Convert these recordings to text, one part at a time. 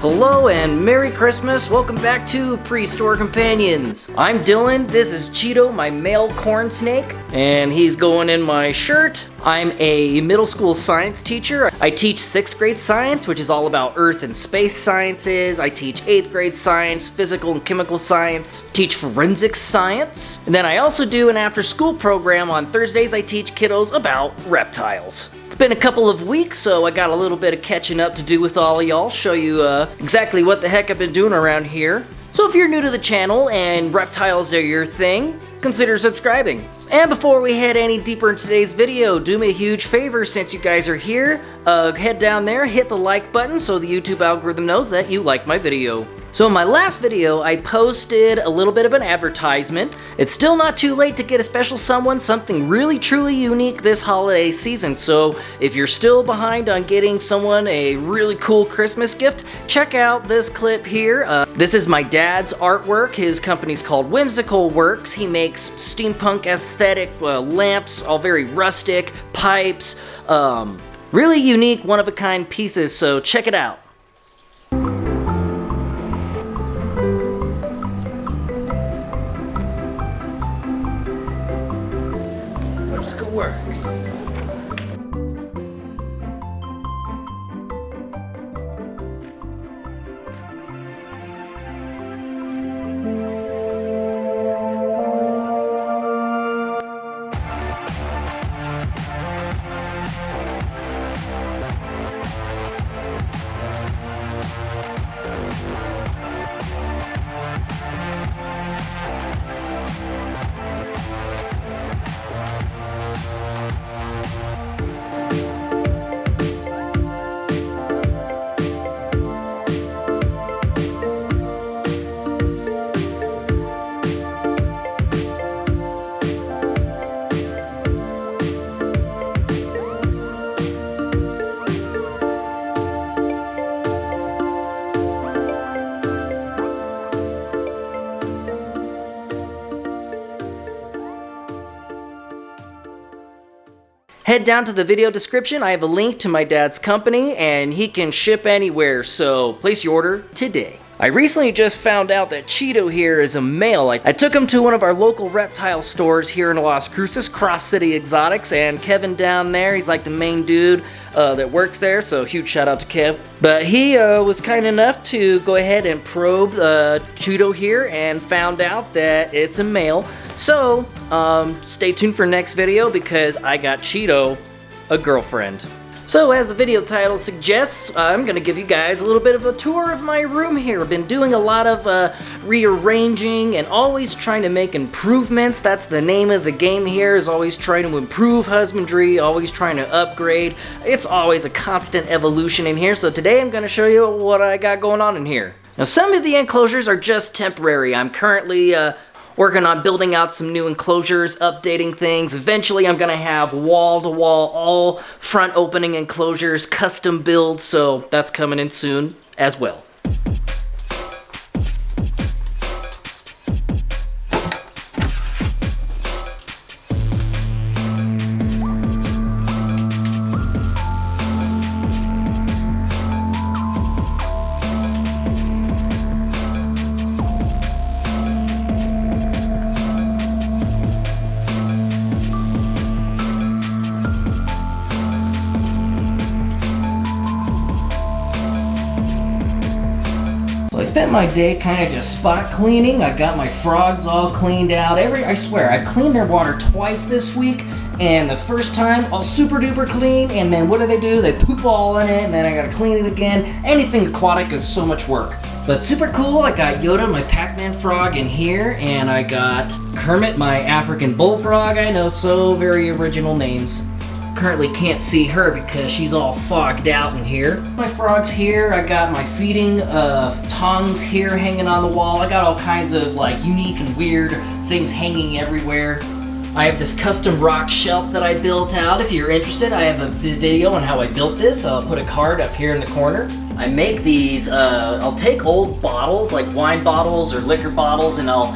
Hello and Merry Christmas. Welcome back to Pre-Store Companions. I'm Dylan. This is Cheeto, my male corn snake, and he's going in my shirt. I'm a middle school science teacher. I teach 6th grade science, which is all about earth and space sciences. I teach 8th grade science, physical and chemical science, teach forensic science. And then I also do an after-school program on Thursdays. I teach kiddos about reptiles. It's been a couple of weeks, so I got a little bit of catching up to do with all of y'all. Show you exactly what the heck I've been doing around here. So if you're new to the channel and reptiles are your thing, consider subscribing. And before we head any deeper in today's video, do me a huge favor since you guys are here. Head down there, hit the like button so the YouTube algorithm knows that you like my video. So in my last video, I posted a little bit of an advertisement. It's still not too late to get a special someone something really truly unique this holiday season. So if you're still behind on getting someone a really cool Christmas gift, check out this clip here. This is my dad's artwork. His company's called Whimsical-Werks. He makes steampunk aesthetic lamps, all very rustic, pipes, really unique, one-of-a-kind pieces, so check it out. Whimsical-Werks. Head down to the video description. I have a link to my dad's company and he can ship anywhere, so place your order today. I recently just found out that Cheeto here is a male. I took him to one of our local reptile stores here in Las Cruces, Cross City Exotics, and Kevin down there, he's like the main dude that works there, so huge shout out to Kev. But he was kind enough to go ahead and probe Cheeto here and found out that it's a male. So stay tuned for next video because I got Cheeto a girlfriend. So as the video title suggests, I'm going to give you guys a little bit of a tour of my room here. I've been doing a lot of rearranging and always trying to make improvements. That's the name of the game here, is always trying to improve husbandry, always trying to upgrade. It's always a constant evolution in here, so today I'm going to show you what I got going on in here. Now some of the enclosures are just temporary. I'm currently working on building out some new enclosures, updating things. Eventually I'm gonna have wall-to-wall, all front opening enclosures, custom builds, so that's coming in soon as well. I spent my day kind of just spot cleaning. I got my frogs all cleaned out. I swear, I cleaned their water twice this week, and the first time, all super duper clean, and then what do? They poop all in it, and then I gotta clean it again. Anything aquatic is so much work. But super cool, I got Yoda, my Pac-Man frog, in here, and I got Kermit, my African bullfrog. I know, so very original names. Currently can't see her because she's all fogged out in here. My frog's here. I got my feeding tongs here hanging on the wall. I got all kinds of like unique and weird things hanging everywhere. I have this custom rock shelf that I built out. If you're interested, I have a video on how I built this. I'll put a card up here in the corner. I make these, I'll take old bottles, like wine bottles or liquor bottles, and I'll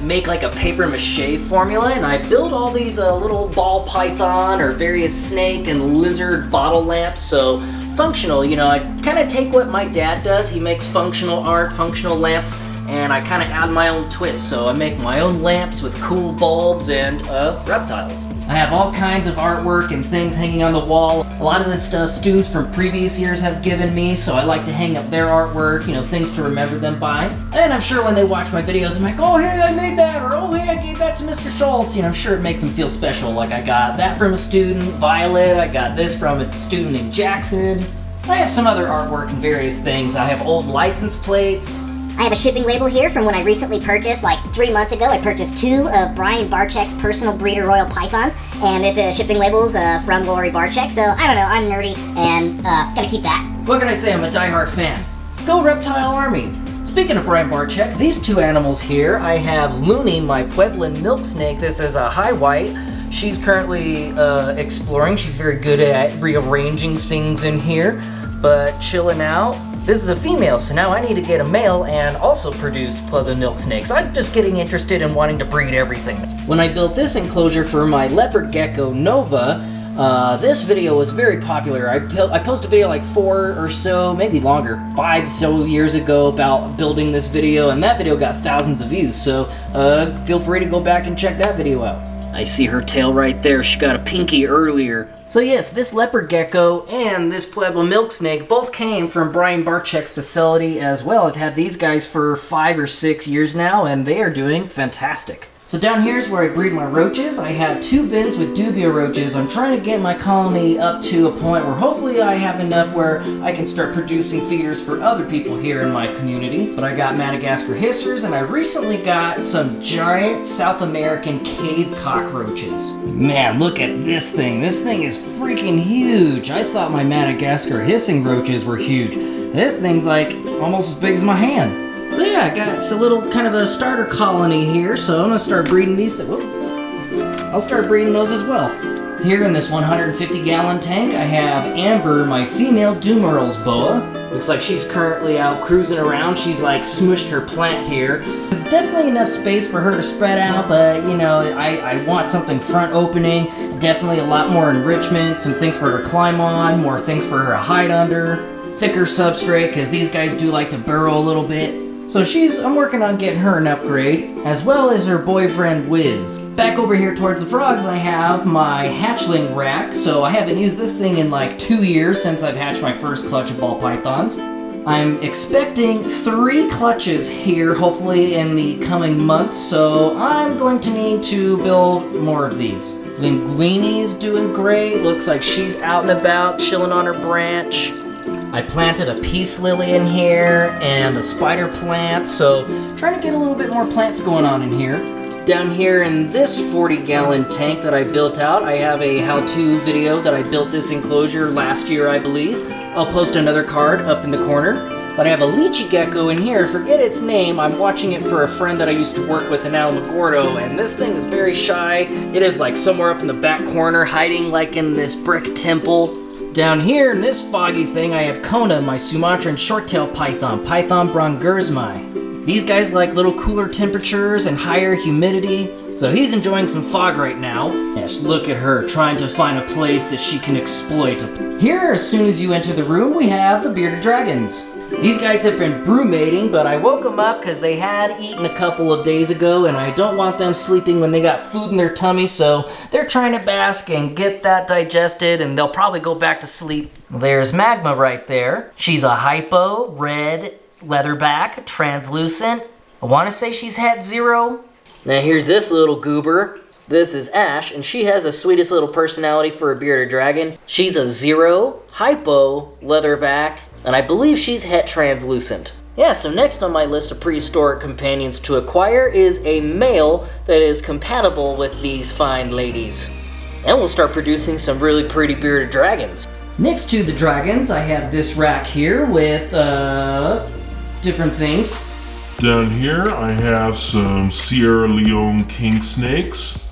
make like a paper mache formula, and I build all these little ball python or various snake and lizard bottle lamps. So functional. You know, I kind of take what my dad does. He makes functional art, functional lamps, and I kind of add my own twist. So I make my own lamps with cool bulbs and reptiles. I have all kinds of artwork and things hanging on the wall. A lot of this stuff students from previous years have given me, so I like to hang up their artwork, you know, things to remember them by. And I'm sure when they watch my videos, I'm like, oh hey, I made that, or oh hey, I gave that to Mr. Schultz. You know, I'm sure it makes them feel special. Like I got that from a student, Violet, I got this from a student named Jackson. I have some other artwork and various things. I have old license plates. I have a shipping label here from when I recently purchased, like 3 months ago. I purchased 2 of Brian Barczyk's personal breeder royal pythons, and this shipping label's from Lori Barczyk, so I don't know, I'm nerdy, and gonna keep that. What can I say, I'm a diehard fan. Go Reptile Army! Speaking of Brian Barczyk, these 2 animals here, I have Looney, my Pueblan milk snake. This is a high white. She's currently exploring. She's very good at rearranging things in here, but chilling out. This is a female, so now I need to get a male and also produce Pueblan milk snakes. I'm just getting interested in wanting to breed everything. When I built this enclosure for my leopard gecko Nova, this video was very popular. I posted a video like 4 or so, maybe longer, 5 so years ago about building this video, and that video got thousands of views, so feel free to go back and check that video out. I see her tail right there. She got a pinky earlier. So yes, this leopard gecko and this Puebla milk snake both came from Brian Barczyk's facility as well. I've had these guys for 5 or 6 years now, and they are doing fantastic. So down here is where I breed my roaches. I have 2 bins with dubia roaches. I'm trying to get my colony up to a point where hopefully I have enough where I can start producing feeders for other people here in my community. But I got Madagascar hissers, and I recently got some giant South American cave cockroaches. Man, look at this thing. This thing is freaking huge. I thought my Madagascar hissing roaches were huge. This thing's like almost as big as my hand. So yeah, I got a little kind of a starter colony here, so I'm gonna start breeding these. I'll start breeding those as well. Here in this 150-gallon tank, I have Amber, my female Dumeral's boa. Looks like she's currently out cruising around. She's like smushed her plant here. There's definitely enough space for her to spread out, but you know, I want something front opening. Definitely a lot more enrichment, some things for her to climb on, more things for her to hide under. Thicker substrate, because these guys do like to burrow a little bit. So I'm working on getting her an upgrade, as well as her boyfriend Wiz. Back over here towards the frogs, I have my hatchling rack, so I haven't used this thing in like 2 years since I've hatched my first clutch of ball pythons. I'm expecting 3 clutches here, hopefully in the coming months, so I'm going to need to build more of these. Linguini's doing great, looks like she's out and about, chilling on her branch. I planted a peace lily in here and a spider plant, so trying to get a little bit more plants going on in here. Down here in this 40-gallon tank that I built out, I have a how-to video that I built this enclosure last year, I believe. I'll post another card up in the corner. But I have a lychee gecko in here, forget its name. I'm watching it for a friend that I used to work with in Alamogordo, and this thing is very shy. It is like somewhere up in the back corner, hiding like in this brick temple. Down here in this foggy thing, I have Kona, my Sumatran short-tailed python, Python brongersmi. These guys like little cooler temperatures and higher humidity, so he's enjoying some fog right now. Yes, look at her trying to find a place that she can exploit. Here, as soon as you enter the room, we have the bearded dragons. These guys have been brewmating, but I woke them up because they had eaten a couple of days ago, and I don't want them sleeping when they got food in their tummy, so they're trying to bask and get that digested, and they'll probably go back to sleep. There's Magma right there. She's a hypo, red, leatherback, translucent. I want to say she's het 0. Now here's this little goober. This is Ash, and she has the sweetest little personality for a bearded dragon. She's a 0, hypo, leatherback, and I believe she's het translucent. Yeah, so next on my list of prehistoric companions to acquire is a male that is compatible with these fine ladies. And we'll start producing some really pretty bearded dragons. Next to the dragons, I have this rack here with different things. Down here, I have some Sierra Leone king snakes.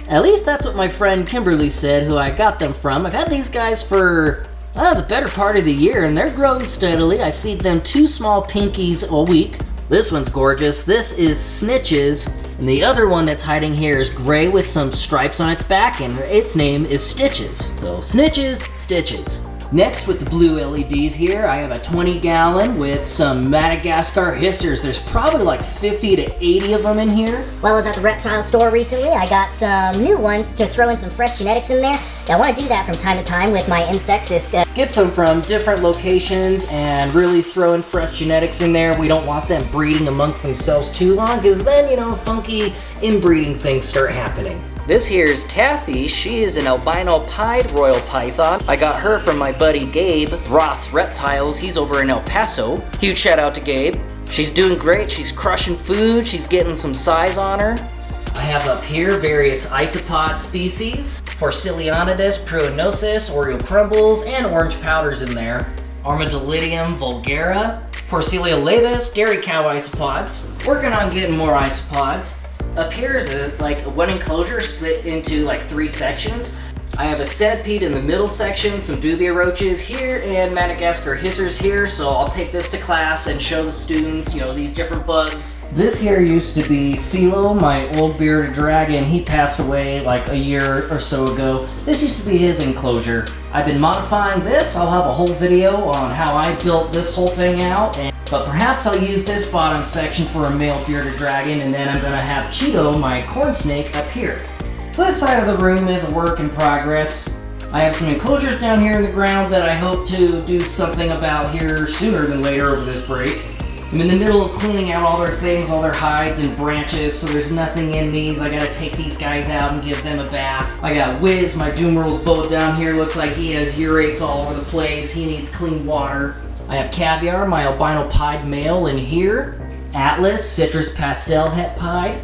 At least that's what my friend Kimberly said, who I got them from. I've had these guys for the better part of the year, and they're growing steadily. I feed them 2 small pinkies a week. This one's gorgeous. This is Snitches, and the other one that's hiding here is gray with some stripes on its back, and its name is Stitches. So Snitches, Stitches. Next, with the blue LEDs here, I have a 20-gallon with some Madagascar hissers. There's probably like 50 to 80 of them in here. Well, I was at the reptile store recently. I got some new ones to throw in some fresh genetics in there. I want to do that from time to time with my insects. Get some from different locations and really throw in fresh genetics in there. We don't want them breeding amongst themselves too long, because then, you know, funky inbreeding things start happening. This here is Taffy. She is an albino pied royal python. I got her from my buddy Gabe, Roth's Reptiles. He's over in El Paso. Huge shout out to Gabe. She's doing great. She's crushing food. She's getting some size on her. I have up here various isopod species. Porcilionidas, pruinosis, Oreo crumbles, and orange powders in there. Armadillidium vulgara, Porcelia labus, dairy cow isopods. Working on getting more isopods. Up here is one enclosure split into like 3 sections. I have a centipede in the middle section, some dubia roaches here, and Madagascar hissers here, so I'll take this to class and show the students, you know, these different bugs. This here used to be Philo, my old bearded dragon. He passed away like a year or so ago. This used to be his enclosure. I've been modifying this. I'll have a whole video on how I built this whole thing out, but perhaps I'll use this bottom section for a male bearded dragon, and then I'm gonna have Cheeto, my corn snake, up here. So this side of the room is a work in progress. I have some enclosures down here in the ground that I hope to do something about here sooner than later over this break. I'm in the middle of cleaning out all their things, all their hides and branches, so there's nothing in these. I gotta take these guys out and give them a bath. I got Wiz, my Doomeral's boat down here. Looks like he has urates all over the place. He needs clean water. I have Caviar, my albino pied male, in here. Atlas, citrus pastel het pied.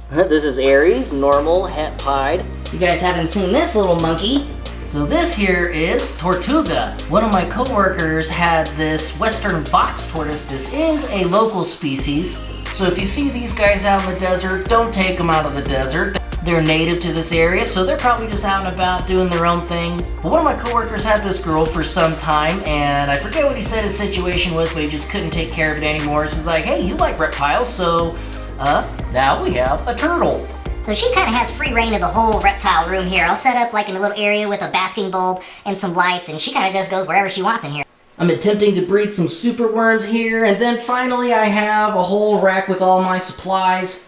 This is Aries, normal het pied. You guys haven't seen this little monkey. So this here is Tortuga. One of my coworkers had this western box tortoise. This is a local species. So if you see these guys out in the desert, don't take them out of the desert. They're native to this area, so they're probably just out and about doing their own thing. But one of my coworkers had this girl for some time, and I forget what he said his situation was, but he just couldn't take care of it anymore. So he's like, hey, you like reptiles, so now we have a turtle. So she kind of has free reign of the whole reptile room here. I'll set up like in a little area with a basking bulb and some lights, and she kind of just goes wherever she wants in here. I'm attempting to breed some super worms here, and then finally I have a whole rack with all my supplies.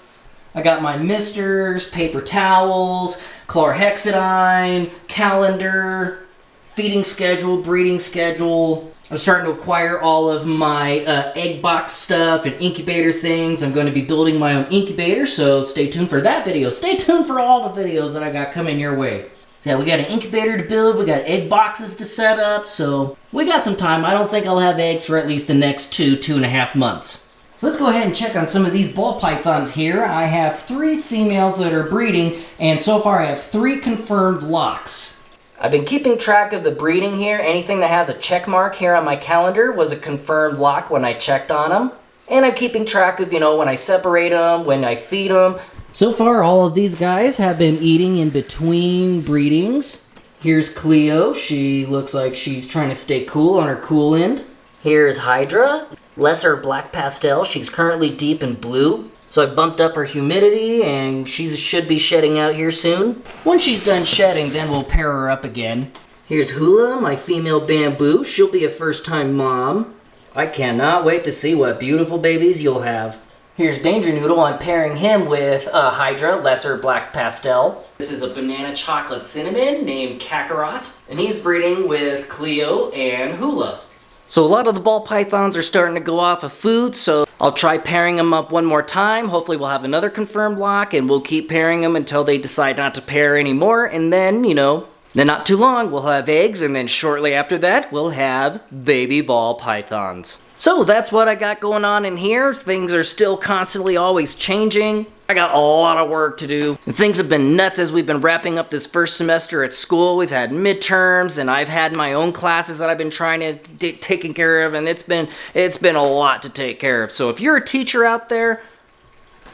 I got my misters, paper towels, chlorhexidine, calendar, feeding schedule, breeding schedule. I'm starting to acquire all of my egg box stuff and incubator things. I'm going to be building my own incubator, so stay tuned for that video. Stay tuned for all the videos that I got coming your way. So yeah, we got an incubator to build, we got egg boxes to set up, so we got some time. I don't think I'll have eggs for at least the next 2.5 months. So let's go ahead and check on some of these ball pythons here. I have 3 females that are breeding, and so far I have 3 confirmed locks. I've been keeping track of the breeding here. Anything that has a check mark here on my calendar was a confirmed lock when I checked on them. And I'm keeping track of, you know, when I separate them, when I feed them. So far, all of these guys have been eating in between breedings. Here's Cleo. She looks like she's trying to stay cool on her cool end. Here's Hydra. Lesser black pastel. She's currently deep in blue. So I bumped up her humidity, and she should be shedding out here soon. Once she's done shedding, then we'll pair her up again. Here's Hula, my female bamboo. She'll be a first-time mom. I cannot wait to see what beautiful babies you'll have. Here's Danger Noodle. I'm pairing him with Hydra, lesser black pastel. This is a banana chocolate cinnamon named Kakarot, and he's breeding with Cleo and Hula. So a lot of the ball pythons are starting to go off of food, so I'll try pairing them up one more time. Hopefully we'll have another confirmed lock, and we'll keep pairing them until they decide not to pair anymore, and then, you know, then not too long we'll have eggs, and then shortly after that we'll have baby ball pythons. So that's what I got going on in here. Things are still constantly always changing. I got a lot of work to do. And things have been nuts as we've been wrapping up this first semester at school. We've had midterms, and I've had my own classes that I've been trying to taking care of, and it's been a lot to take care of. So if you're a teacher out there,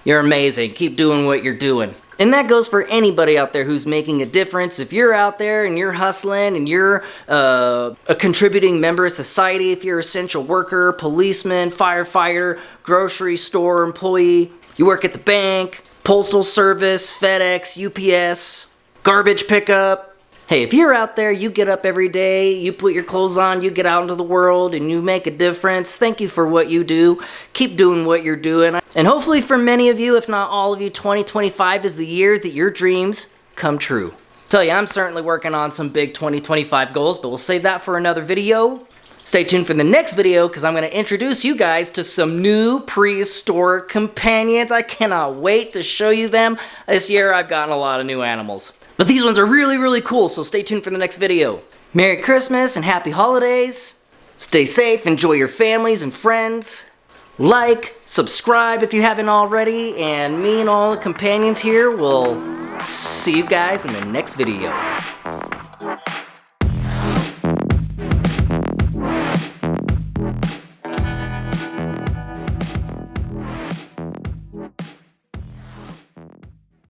you're amazing. Keep doing what you're doing. And that goes for anybody out there who's making a difference. If you're out there and you're hustling and you're a contributing member of society, if you're an essential worker, policeman, firefighter, grocery store employee, you work at the bank, postal service, FedEx, UPS, garbage pickup, Hey, if you're out there, you get up every day, you put your clothes on, you get out into the world, and you make a difference, thank you for what you do. Keep doing what you're doing. And hopefully for many of you, if not all of you, 2025 is the year that your dreams come true. Tell you, I'm certainly working on some big 2025 goals, but we'll save that for another video. Stay tuned for the next video, because I'm going to introduce you guys to some new prehistoric companions. I cannot wait to show you them. This year, I've gotten a lot of new animals. But these ones are really, really cool, so stay tuned for the next video. Merry Christmas and Happy Holidays. Stay safe, enjoy your families and friends. Like, subscribe if you haven't already, and me and all the companions here will see you guys in the next video.